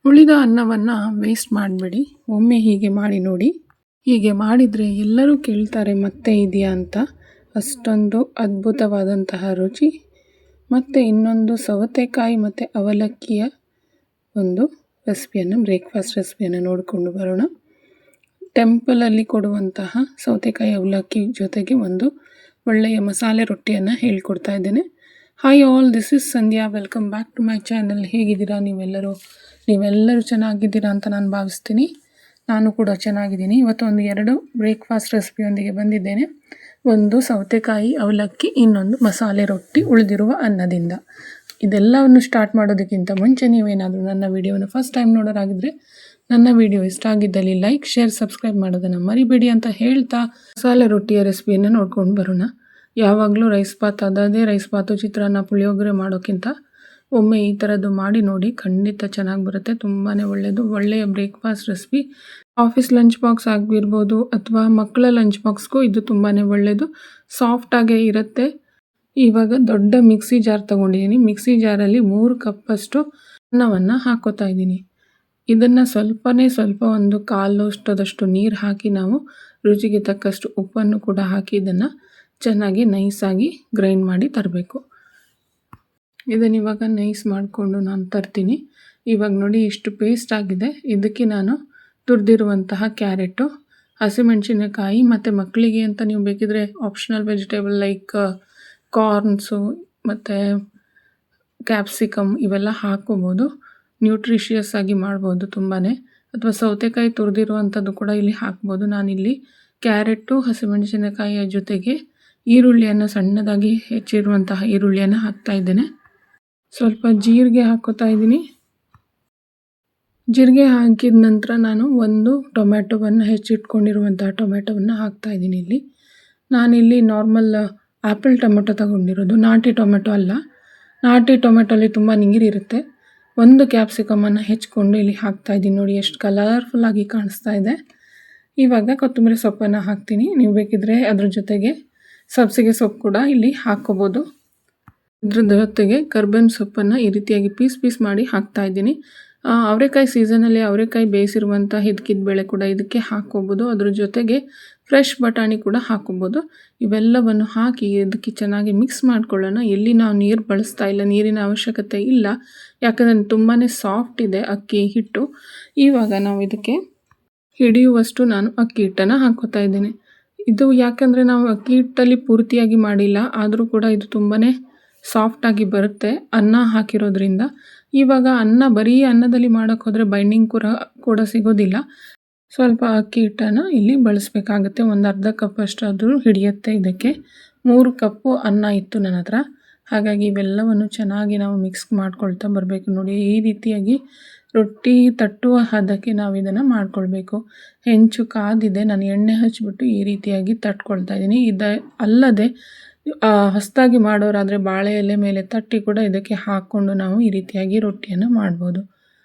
ಉಳಿದ ಅನ್ನವನ್ನು ವೇಸ್ಟ್ ಮಾಡಬೇಡಿ. ಒಮ್ಮೆ ಹೀಗೆ ಮಾಡಿ ನೋಡಿ. ಹೀಗೆ ಮಾಡಿದರೆ ಎಲ್ಲರೂ ಕೇಳ್ತಾರೆ ಮತ್ತೆ ಇದೆಯಾ ಅಂತ. ಅಷ್ಟೊಂದು ಅದ್ಭುತವಾದಂತಹ ರುಚಿ. ಮತ್ತು ಇನ್ನೊಂದು ಸೌತೆಕಾಯಿ ಮತ್ತು ಅವಲಕ್ಕಿಯ ಒಂದು ರೆಸಿಪಿಯನ್ನು, ಬ್ರೇಕ್ಫಾಸ್ಟ್ ರೆಸಿಪಿಯನ್ನು ನೋಡಿಕೊಂಡು ಬರೋಣ. ಟೆಂಪಲಲ್ಲಿ ಕೊಡುವಂತಹ ಸೌತೆಕಾಯಿ ಅವಲಕ್ಕಿ ಜೊತೆಗೆ ಒಂದು ಒಳ್ಳೆಯ ಮಸಾಲೆ ರೊಟ್ಟಿಯನ್ನು ಹೇಳ್ಕೊಡ್ತಾ ಇದ್ದೇನೆ. Hi all, this is Sandhya. Welcome back to my channel. ಹೇಗಿದ್ದೀರಾ ನೀವೆಲ್ಲರೂ ಚೆನ್ನಾಗಿದ್ದೀರಾ ಅಂತ ನಾನು ಭಾವಿಸ್ತೀನಿ. ನಾನು ಕೂಡ ಚೆನ್ನಾಗಿದ್ದೀನಿ. ಇವತ್ತು ಒಂದು 2 ಬ್ರೇಕ್ಫಾಸ್ಟ್ ರೆಸಿಪಿಯೊಂದಿಗೆ ಬಂದಿದ್ದೇನೆ. ಒಂದು ಸೌತೆಕಾಯಿ ಅವಲಕ್ಕಿ, ಇನ್ನೊಂದು ಮಸಾಲೆ ರೊಟ್ಟಿ ಉಳಿದಿರುವ ಅನ್ನದಿಂದ. ಇದೆಲ್ಲವನ್ನು ಸ್ಟಾರ್ಟ್ ಮಾಡೋದಕ್ಕಿಂತ ಮುಂಚೆ ನೀವೇನಾದರೂ ನನ್ನ ವಿಡಿಯೋನ ಫಸ್ಟ್ ಟೈಮ್ ನೋಡೋರಾಗಿದ್ದರೆ ನನ್ನ ವಿಡಿಯೋ ಇಷ್ಟ ಆಗಿದ್ದಲ್ಲಿ ಲೈಕ್, ಶೇರ್, ಸಬ್ಸ್ಕ್ರೈಬ್ ಮಾಡೋದನ್ನು ಮರಿಬೇಡಿ ಅಂತ ಹೇಳ್ತಾ ಮಸಾಲೆ ರೊಟ್ಟಿಯ ರೆಸಿಪಿಯನ್ನು ನೋಡ್ಕೊಂಡು ಬರೋಣ. ಯಾವಾಗಲೂ ರೈಸ್ ಬಾತ್, ಅದೇ ರೈಸ್ ಬಾತು, ಚಿತ್ರಾನ್ನ, ಪುಳಿಯೋಗರೆ ಮಾಡೋಕ್ಕಿಂತ ಒಮ್ಮೆ ಈ ಥರದ್ದು ಮಾಡಿ ನೋಡಿ, ಖಂಡಿತ ಚೆನ್ನಾಗಿ ಬರುತ್ತೆ. ತುಂಬಾ ಒಳ್ಳೆಯ breakfast recipe. Office lunch box ಆಗಿರ್ಬೋದು ಅಥವಾ ಮಕ್ಕಳ ಲಂಚ್ ಬಾಕ್ಸ್ಗೂ ಇದು ತುಂಬಾ ಒಳ್ಳೆಯದು. ಸಾಫ್ಟಾಗೇ ಇರುತ್ತೆ. ಇವಾಗ ದೊಡ್ಡ ಮಿಕ್ಸಿ ಜಾರ್ ತೊಗೊಂಡಿದ್ದೀನಿ. ಮಿಕ್ಸಿ ಜಾರಲ್ಲಿ 3 ಕಪ್ಪಷ್ಟು ಅನ್ನವನ್ನು ಹಾಕೋತಾ ಇದ್ದೀನಿ. ಇದನ್ನು ಸ್ವಲ್ಪ ಒಂದು ಕಾಲು ಅಷ್ಟದಷ್ಟು ನೀರು ಹಾಕಿ ನಾವು ರುಚಿಗೆ ತಕ್ಕಷ್ಟು ಉಪ್ಪನ್ನು ಕೂಡ ಹಾಕಿ ಇದನ್ನು ಚೆನ್ನಾಗಿ ನೈಸಾಗಿ ಗ್ರೈಂಡ್ ಮಾಡಿ ತರಬೇಕು. ಇದನ್ನು ಇವಾಗ ನೈಸ್ ಮಾಡಿಕೊಂಡು ನಾನು ತರ್ತೀನಿ. ಇವಾಗ ನೋಡಿ ಇಷ್ಟು ಪೇಸ್ಟ್ ಆಗಿದೆ. ಇದಕ್ಕೆ ನಾನು ತುರಿದಿರುವಂತಹ ಕ್ಯಾರೆಟು, ಹಸಿಮೆಣಸಿನಕಾಯಿ ಮತ್ತು ಮಕ್ಕಳಿಗೆ ಅಂತ ನೀವು ಬೇಕಿದ್ರೆ ಆಪ್ಷನಲ್ ವೆಜಿಟೇಬಲ್ ಲೈಕ್ ಕಾರ್ನ್ಸು ಮತ್ತು ಕ್ಯಾಪ್ಸಿಕಮ್ ಇವೆಲ್ಲ ಹಾಕ್ಕೋಬೋದು. ನ್ಯೂಟ್ರಿಷಿಯಸ್ ಆಗಿ ಮಾಡ್ಬೋದು ತುಂಬಾ. ಅಥವಾ ಸೌತೆಕಾಯಿ ತುರಿದಿರುವಂಥದ್ದು ಕೂಡ ಇಲ್ಲಿ ಹಾಕ್ಬೋದು. ನಾನಿಲ್ಲಿ ಕ್ಯಾರೆಟು, ಹಸಿಮೆಣಸಿನಕಾಯಿಯ ಜೊತೆಗೆ ಈರುಳ್ಳಿಯನ್ನು, ಸಣ್ಣದಾಗಿ ಹೆಚ್ಚಿರುವಂತಹ ಈರುಳ್ಳಿಯನ್ನು ಹಾಕ್ತಾಯಿದ್ದೇನೆ. ಸ್ವಲ್ಪ ಜೀರಿಗೆ ಹಾಕ್ಕೋತಾ ಇದ್ದೀನಿ. ಜೀರಿಗೆ ಹಾಕಿದ ನಂತರ ನಾನು ಒಂದು ಟೊಮ್ಯಾಟೊವನ್ನು, ಹೆಚ್ಚಿಟ್ಕೊಂಡಿರುವಂತಹ ಟೊಮ್ಯಾಟೊವನ್ನು ಹಾಕ್ತಾಯಿದ್ದೀನಿ. ನಾನಿಲ್ಲಿ ನಾರ್ಮಲ್ ಆ್ಯಪಲ್ ಟೊಮೆಟೊ ತಗೊಂಡಿರೋದು, ನಾಟಿ ಟೊಮೆಟೊ ಅಲ್ಲ. ನಾಟಿ ಟೊಮೆಟೊಲ್ಲಿ ತುಂಬ ನೀರಿರುತ್ತೆ. ಒಂದು ಕ್ಯಾಪ್ಸಿಕಮನ್ನು ಹೆಚ್ಕೊಂಡು ಇಲ್ಲಿ ಹಾಕ್ತಾಯಿದ್ದೀನಿ. ನೋಡಿ ಎಷ್ಟು ಕಲರ್ಫುಲ್ಲಾಗಿ ಕಾಣಿಸ್ತಾ ಇದೆ. ಇವಾಗ ಕೊತ್ತಂಬರಿ ಸೊಪ್ಪನ್ನು ಹಾಕ್ತೀನಿ. ನೀವು ಬೇಕಿದ್ರೆ ಅದ್ರ ಜೊತೆಗೆ ಸಬ್ಸಿಗೆ ಸೊಪ್ಪು ಕೂಡ ಇಲ್ಲಿ ಹಾಕ್ಕೋಬೋದು. ಇದ್ರ ಜೊತೆಗೆ ಕರ್ಬೇವಿನ ಸೊಪ್ಪನ್ನು ಈ ರೀತಿಯಾಗಿ ಪೀಸ್ ಮಾಡಿ ಹಾಕ್ತಾಯಿದ್ದೀನಿ. ಅವರೆಕಾಯಿ ಸೀಸನಲ್ಲಿ ಅವರೆಕಾಯಿ ಬೇಯಿಸಿರುವಂಥ ಹಿದ್ಕಿದ ಬೇಳೆ ಕೂಡ ಇದಕ್ಕೆ ಹಾಕ್ಕೋಬೋದು. ಅದ್ರ ಜೊತೆಗೆ ಫ್ರೆಶ್ ಬಟಾಣಿ ಕೂಡ ಹಾಕ್ಕೋಬೋದು. ಇವೆಲ್ಲವನ್ನು ಹಾಕಿ ಇದಕ್ಕೆ ಚೆನ್ನಾಗಿ ಮಿಕ್ಸ್ ಮಾಡ್ಕೊಳ್ಳೋಣ. ಎಲ್ಲಿ ನಾವು ನೀರು ಬಳಸ್ತಾ ಇಲ್ಲ, ನೀರಿನ ಅವಶ್ಯಕತೆ ಇಲ್ಲ, ಯಾಕಂದರೆ ತುಂಬಾ ಸಾಫ್ಟ್ ಇದೆ ಅಕ್ಕಿ ಹಿಟ್ಟು. ಇವಾಗ ನಾವು ಇದಕ್ಕೆ ಹಿಡಿಯುವಷ್ಟು ನಾನು ಅಕ್ಕಿ ಹಿಟ್ಟನ್ನು ಹಾಕ್ಕೋತಾ ಇದ್ದೀನಿ. ಇದು ಯಾಕಂದರೆ ನಾವು ಅಕ್ಕಿ ಹಿಟ್ಟಲ್ಲಿ ಪೂರ್ತಿಯಾಗಿ ಮಾಡಿಲ್ಲ, ಆದರೂ ಕೂಡ ಇದು ತುಂಬಾ ಸಾಫ್ಟಾಗಿ ಬರುತ್ತೆ ಅನ್ನ ಹಾಕಿರೋದ್ರಿಂದ. ಇವಾಗ ಬರೀ ಅನ್ನದಲ್ಲಿ ಮಾಡೋಕ್ಕೆ ಹೋದರೆ ಬೈಂಡಿಂಗ್ ಕೂಡ ಸಿಗೋದಿಲ್ಲ. ಸ್ವಲ್ಪ ಅಕ್ಕಿ ಹಿಟ್ಟನ್ನು ಇಲ್ಲಿ ಬಳಸಬೇಕಾಗುತ್ತೆ. ಒಂದು ಅರ್ಧ ಕಪ್ ಅಷ್ಟಾದರೂ ಹಿಡಿಯುತ್ತೆ ಇದಕ್ಕೆ. 3 ಕಪ್ಪು ಅನ್ನ ಇತ್ತು ನನ್ನ ಹತ್ರ. ಹಾಗಾಗಿ ಇವೆಲ್ಲವನ್ನು ಚೆನ್ನಾಗಿ ನಾವು ಮಿಕ್ಸ್ ಮಾಡ್ಕೊಳ್ತಾ ಬರಬೇಕು. ನೋಡಿ ಈ ರೀತಿಯಾಗಿ ರೊಟ್ಟಿ ತಟ್ಟುವ ಹದಕ್ಕೆ ನಾವು ಇದನ್ನು ಮಾಡ್ಕೊಳ್ಬೇಕು. ಹೆಂಚು ಕಾದಿದೆ, ನಾನು ಎಣ್ಣೆ ಹಚ್ಚಿಬಿಟ್ಟು ಈ ರೀತಿಯಾಗಿ ತಟ್ಕೊಳ್ತಾ ಇದ್ದೀನಿ. ಅಲ್ಲದೆ ಹೊಸದಾಗಿ ಮಾಡೋರಾದರೆ ಬಾಳೆ ಎಲೆ ಮೇಲೆ ತಟ್ಟಿ ಕೂಡ ಇದಕ್ಕೆ ಹಾಕ್ಕೊಂಡು ನಾವು ಈ ರೀತಿಯಾಗಿ ರೊಟ್ಟಿಯನ್ನು ಮಾಡ್ಬೋದು.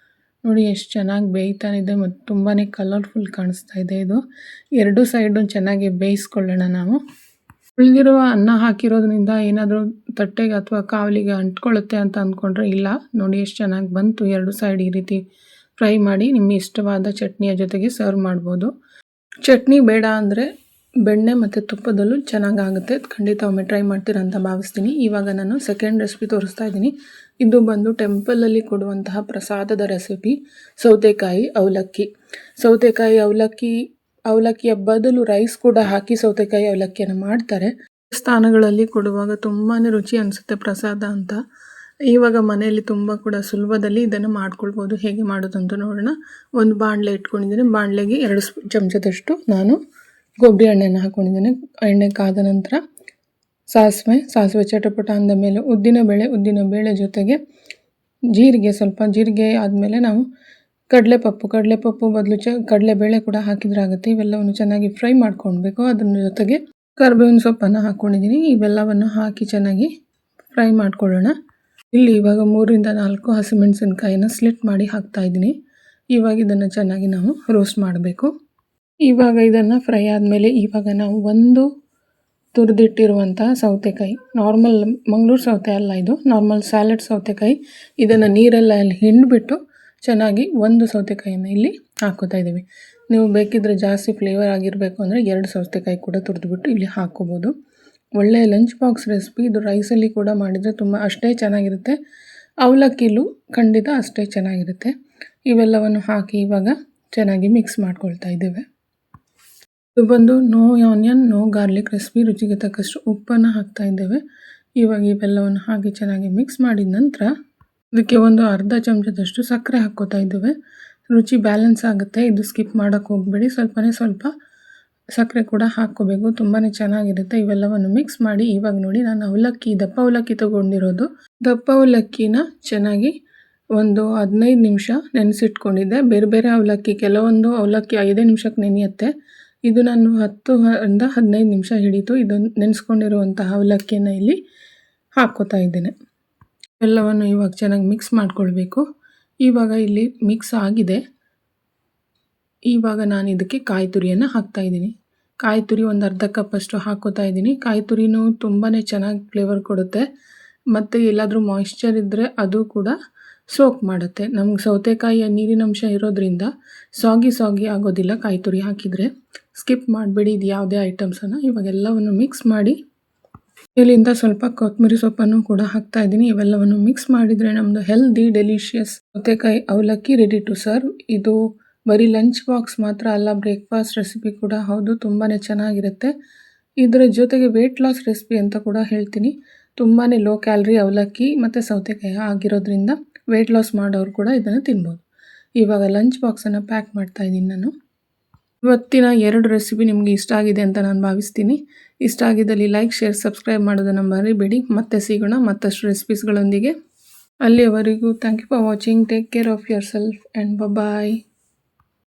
ನೋಡಿ ಎಷ್ಟು ಚೆನ್ನಾಗಿ ಬೇಯ್ತಾ ಇದೆ ಮತ್ತು ತುಂಬಾ ಕಲರ್ಫುಲ್ ಕಾಣಿಸ್ತಾ ಇದೆ. ಇದು 2 ಸೈಡು ಚೆನ್ನಾಗಿ ಬೇಯಿಸ್ಕೊಳ್ಳೋಣ ನಾವು. ಉಳಿದಿರುವ ಅನ್ನ ಹಾಕಿರೋದ್ರಿಂದ ಏನಾದರೂ ತಟ್ಟೆಗೆ ಅಥವಾ ಕಾವಲಿಗೆ ಅಂಟ್ಕೊಳ್ಳುತ್ತೆ ಅಂತ ಅಂದ್ಕೊಂಡ್ರೆ ಇಲ್ಲ. ನೋಡಿ ಎಷ್ಟು ಚೆನ್ನಾಗಿ ಬಂತು. 2 ಸೈಡ್ ಈ ರೀತಿ ಫ್ರೈ ಮಾಡಿ ನಿಮಗೆ ಇಷ್ಟವಾದ ಚಟ್ನಿಯ ಜೊತೆಗೆ ಸರ್ವ್ ಮಾಡ್ಬೋದು. ಚಟ್ನಿ ಬೇಡ ಅಂದರೆ ಬೆಣ್ಣೆ ಮತ್ತು ತುಪ್ಪದಲ್ಲೂ ಚೆನ್ನಾಗಾಗುತ್ತೆ. ಖಂಡಿತ ಒಮ್ಮೆ ಟ್ರೈ ಮಾಡ್ತೀರಾ ಅಂತ ಭಾವಿಸ್ತೀನಿ. ಇವಾಗ ನಾನು ಸೆಕೆಂಡ್ ರೆಸಿಪಿ ತೋರಿಸ್ತಾ ಇದ್ದೀನಿ. ಇದು ಬಂದು ಟೆಂಪಲಲ್ಲಿ ಕೊಡುವಂತಹ ಪ್ರಸಾದದ ರೆಸಿಪಿ, ಸೌತೆಕಾಯಿ ಅವಲಕ್ಕಿ. ಸೌತೆಕಾಯಿ ಅವಲಕ್ಕಿಯ ಬದಲು ರೈಸ್ ಕೂಡ ಹಾಕಿ ಸೌತೆಕಾಯಿ ಅವಲಕ್ಕಿಯನ್ನು ಮಾಡ್ತಾರೆ. ಸ್ಥಾನಗಳಲ್ಲಿ ಕೊಡುವಾಗ ತುಂಬಾ ರುಚಿ ಅನಿಸುತ್ತೆ ಪ್ರಸಾದ ಅಂತ. ಇವಾಗ ಮನೆಯಲ್ಲಿ ತುಂಬ ಕೂಡ ಸುಲಭದಲ್ಲಿ ಇದನ್ನು ಮಾಡ್ಕೊಳ್ಬೋದು. ಹೇಗೆ ಮಾಡೋದಂತ ನೋಡೋಣ. ಒಂದು ಬಾಣಲೆ ಇಟ್ಕೊಂಡಿದ್ದೀನಿ. ಬಾಣಲೆಗೆ 2 ಚಮಚದಷ್ಟು ನಾನು ಕೊಬ್ಬರಿ ಎಣ್ಣೆಯನ್ನು ಹಾಕ್ಕೊಂಡಿದ್ದೇನೆ. ಎಣ್ಣೆ ಕಾದ ನಂತರ ಸಾಸಿವೆ ಚಟಪಟ ಅಂದ ಮೇಲೆ ಉದ್ದಿನ ಬೇಳೆ ಜೊತೆಗೆ ಜೀರಿಗೆ ಆದಮೇಲೆ ನಾವು ಕಡಲೆಪಪ್ಪು ಬದಲು ಕಡಲೆಬೇಳೆ ಕೂಡ ಹಾಕಿದ್ರಾಗುತ್ತೆ. ಇವೆಲ್ಲವನ್ನು ಚೆನ್ನಾಗಿ ಫ್ರೈ ಮಾಡ್ಕೊಳ್ಬೇಕು. ಅದರ ಜೊತೆಗೆ ಕರಿಬೇವಿನ ಸೊಪ್ಪನ್ನು ಹಾಕ್ಕೊಂಡಿದ್ದೀನಿ. ಇವೆಲ್ಲವನ್ನು ಹಾಕಿ ಚೆನ್ನಾಗಿ ಫ್ರೈ ಮಾಡ್ಕೊಳ್ಳೋಣ. ಇಲ್ಲಿ ಇವಾಗ 3ರಿಂದ 4 ಹಸಿಮೆಣಸಿನಕಾಯಿನ ಸ್ಲಿಟ್ ಮಾಡಿ ಹಾಕ್ತಾಯಿದ್ದೀನಿ. ಇವಾಗ ಇದನ್ನು ಚೆನ್ನಾಗಿ ನಾವು ರೋಸ್ಟ್ ಮಾಡಬೇಕು. ಇವಾಗ ಇದನ್ನು ಫ್ರೈ ಆದಮೇಲೆ ಇವಾಗ ನಾವು ಒಂದು ತುರಿದಿಟ್ಟಿರುವಂತಹ ಸೌತೆಕಾಯಿ, ನಾರ್ಮಲ್ ಮಂಗಳೂರು ಸೌತೆ ಅಲ್ಲ, ಇದು ನಾರ್ಮಲ್ ಸ್ಯಾಲಡ್ ಸೌತೆಕಾಯಿ. ಇದನ್ನು ನೀರೆಲ್ಲ ಹಿಂಡಿಬಿಟ್ಟು ಚೆನ್ನಾಗಿ ಒಂದು ಸೌತೆಕಾಯಿಯನ್ನು ಇಲ್ಲಿ ಹಾಕೋತಾ ಇದ್ದೀವಿ. ನೀವು ಬೇಕಿದ್ದರೆ ಜಾಸ್ತಿ ಫ್ಲೇವರ್ ಆಗಿರಬೇಕು ಅಂದರೆ 2 ಸೌತೆಕಾಯಿ ಕೂಡ ತುರಿದ್ಬಿಟ್ಟು ಇಲ್ಲಿ ಹಾಕ್ಕೋಬೋದು. ಒಳ್ಳೆಯ ಲಂಚ್ ಬಾಕ್ಸ್ ರೆಸಿಪಿ ಇದು. ರೈಸಲ್ಲಿ ಕೂಡ ಮಾಡಿದರೆ ತುಂಬ ಅಷ್ಟೇ ಚೆನ್ನಾಗಿರುತ್ತೆ. ಅವಲಕ್ಕಿಲೂ ಖಂಡಿತ ಅಷ್ಟೇ ಚೆನ್ನಾಗಿರುತ್ತೆ. ಇವೆಲ್ಲವನ್ನು ಹಾಕಿ ಇವಾಗ ಚೆನ್ನಾಗಿ ಮಿಕ್ಸ್ ಮಾಡ್ಕೊಳ್ತಾ ಇದ್ದೇವೆ. ಇದು ಬಂದು no onion no garlic recipe. ರುಚಿಗೆ ತಕ್ಕಷ್ಟು ಉಪ್ಪನ್ನು ಹಾಕ್ತಾ ಇದ್ದೇವೆ. ಇವಾಗ ಇವೆಲ್ಲವನ್ನು ಹಾಕಿ ಚೆನ್ನಾಗಿ ಮಿಕ್ಸ್ ಮಾಡಿದ ನಂತರ ಇದಕ್ಕೆ ಒಂದು ಅರ್ಧ ಚಮಚದಷ್ಟು ಸಕ್ಕರೆ ಹಾಕ್ಕೋತಾ ಇದ್ದೇವೆ. ರುಚಿ ಬ್ಯಾಲೆನ್ಸ್ ಆಗುತ್ತೆ. ಇದು ಸ್ಕಿಪ್ ಮಾಡೋಕ್ಕೆ ಹೋಗಬೇಡಿ. ಸ್ವಲ್ಪ ಸಕ್ಕರೆ ಕೂಡ ಹಾಕ್ಕೋಬೇಕು. ತುಂಬಾ ಚೆನ್ನಾಗಿರುತ್ತೆ. ಇವೆಲ್ಲವನ್ನು ಮಿಕ್ಸ್ ಮಾಡಿ ಇವಾಗ ನೋಡಿ, ನಾನು ದಪ್ಪ ಅವಲಕ್ಕಿ ತೊಗೊಂಡಿರೋದು. ದಪ್ಪ ಅವಲಕ್ಕಿನ ಚೆನ್ನಾಗಿ ಒಂದು 15 ನಿಮಿಷ ನೆನೆಸಿಟ್ಕೊಂಡಿದ್ದೆ. ಬೇರೆ ಅವಲಕ್ಕಿ, ಕೆಲವೊಂದು ಅವಲಕ್ಕಿ 5 ನಿಮಿಷಕ್ಕೆ ನೆನೆಯುತ್ತೆ. ಇದು ನಾನು 10ರಿಂದ 15 ನಿಮಿಷ ಹಿಡಿತು. ಇದು ನೆನೆಸ್ಕೊಂಡಿರುವಂತಹ ಅವಲಕ್ಕಿಯನ್ನು ಇಲ್ಲಿ ಹಾಕ್ಕೋತಾ ಇದ್ದೇನೆ. ಎಲ್ಲವನ್ನು ಇವಾಗ ಚೆನ್ನಾಗಿ ಮಿಕ್ಸ್ ಮಾಡ್ಕೊಳ್ಬೇಕು. ಇವಾಗ ಇಲ್ಲಿ ಮಿಕ್ಸ್ ಆಗಿದೆ. ಇವಾಗ ನಾನು ಇದಕ್ಕೆ ಕಾಯಿ ತುರಿಯನ್ನು ಹಾಕ್ತಾ ಇದ್ದೀನಿ. ಕಾಯಿ ತುರಿ ಒಂದು ಅರ್ಧ ಕಪ್ಪಷ್ಟು ಹಾಕ್ಕೋತಾ ಇದ್ದೀನಿ. ಕಾಯಿ ತುರಿನೂ ತುಂಬಾ ಚೆನ್ನಾಗಿ ಫ್ಲೇವರ್ ಕೊಡುತ್ತೆ. ಮತ್ತು ಎಲ್ಲಾದರೂ ಮಾಯಿಶ್ಚರ್ ಇದ್ದರೆ ಅದು ಕೂಡ ಸೋಕ್ ಮಾಡುತ್ತೆ. ನಮ್ಗೆ ಸೌತೆಕಾಯಿಯ ನೀರಿನಂಶ ಇರೋದ್ರಿಂದ ಸಾಗಿ ಆಗೋದಿಲ್ಲ ಕಾಯಿ ತುರಿ ಹಾಕಿದರೆ. ಸ್ಕಿಪ್ ಮಾಡಬೇಡಿ ಇದು ಯಾವುದೇ ಐಟಮ್ಸನ್ನು. ಇವಾಗ ಎಲ್ಲವನ್ನು ಮಿಕ್ಸ್ ಮಾಡಿ ಇಲ್ಲಿಂದ ಸ್ವಲ್ಪ ಕೊತ್ತಂಬರಿ ಸೊಪ್ಪನ್ನು ಕೂಡ ಹಾಕ್ತಾ ಇದ್ದೀನಿ. ಇವೆಲ್ಲವನ್ನು ಮಿಕ್ಸ್ ಮಾಡಿದರೆ ನಮ್ಮದು ಹೆಲ್ದಿ ಡೆಲಿಷಿಯಸ್ ಸೌತೆಕಾಯಿ ಅವಲಕ್ಕಿ ರೆಡಿ ಟು ಸರ್ವ್. ಇದು ಬರೀ ಲಂಚ್ ಬಾಕ್ಸ್ ಮಾತ್ರ ಅಲ್ಲ, ಬ್ರೇಕ್ಫಾಸ್ಟ್ ರೆಸಿಪಿ ಕೂಡ ಹೌದು. ತುಂಬಾ ಚೆನ್ನಾಗಿರುತ್ತೆ. ಇದರ ಜೊತೆಗೆ ವೆಯ್ಟ್ ಲಾಸ್ ರೆಸಿಪಿ ಅಂತ ಕೂಡ ಹೇಳ್ತೀನಿ. ತುಂಬಾ ಲೋ ಕ್ಯಾಲರಿ ಅವಲಕ್ಕಿ ಮತ್ತು ಸೌತೆಕಾಯಿ ಆಗಿರೋದ್ರಿಂದ ವೆಯ್ಟ್ ಲಾಸ್ ಮಾಡೋರು ಕೂಡ ಇದನ್ನು ತಿನ್ಬೋದು. ಇವಾಗ ಲಂಚ್ ಬಾಕ್ಸನ್ನು ಪ್ಯಾಕ್ ಮಾಡ್ತಾ ಇದ್ದೀನಿ ನಾನು. ಇವತ್ತಿನ 2 ರೆಸಿಪಿ ನಿಮಗೆ ಇಷ್ಟ ಆಗಿದೆ ಅಂತ ನಾನು ಭಾವಿಸ್ತೀನಿ. ಇಷ್ಟ ಆಗಿದ್ದಲ್ಲಿ ಲೈಕ್, ಶೇರ್, ಸಬ್ಸ್ಕ್ರೈಬ್ ಮಾಡೋದನ್ನು ಮರಿಬೇಡಿ. ಮತ್ತೆ ಸಿಗೋಣ ಮತ್ತಷ್ಟು ರೆಸಿಪೀಸ್ಗಳೊಂದಿಗೆ. ಅಲ್ಲಿಯವರೆಗೂ thank you for watching. Take care of yourself and bye.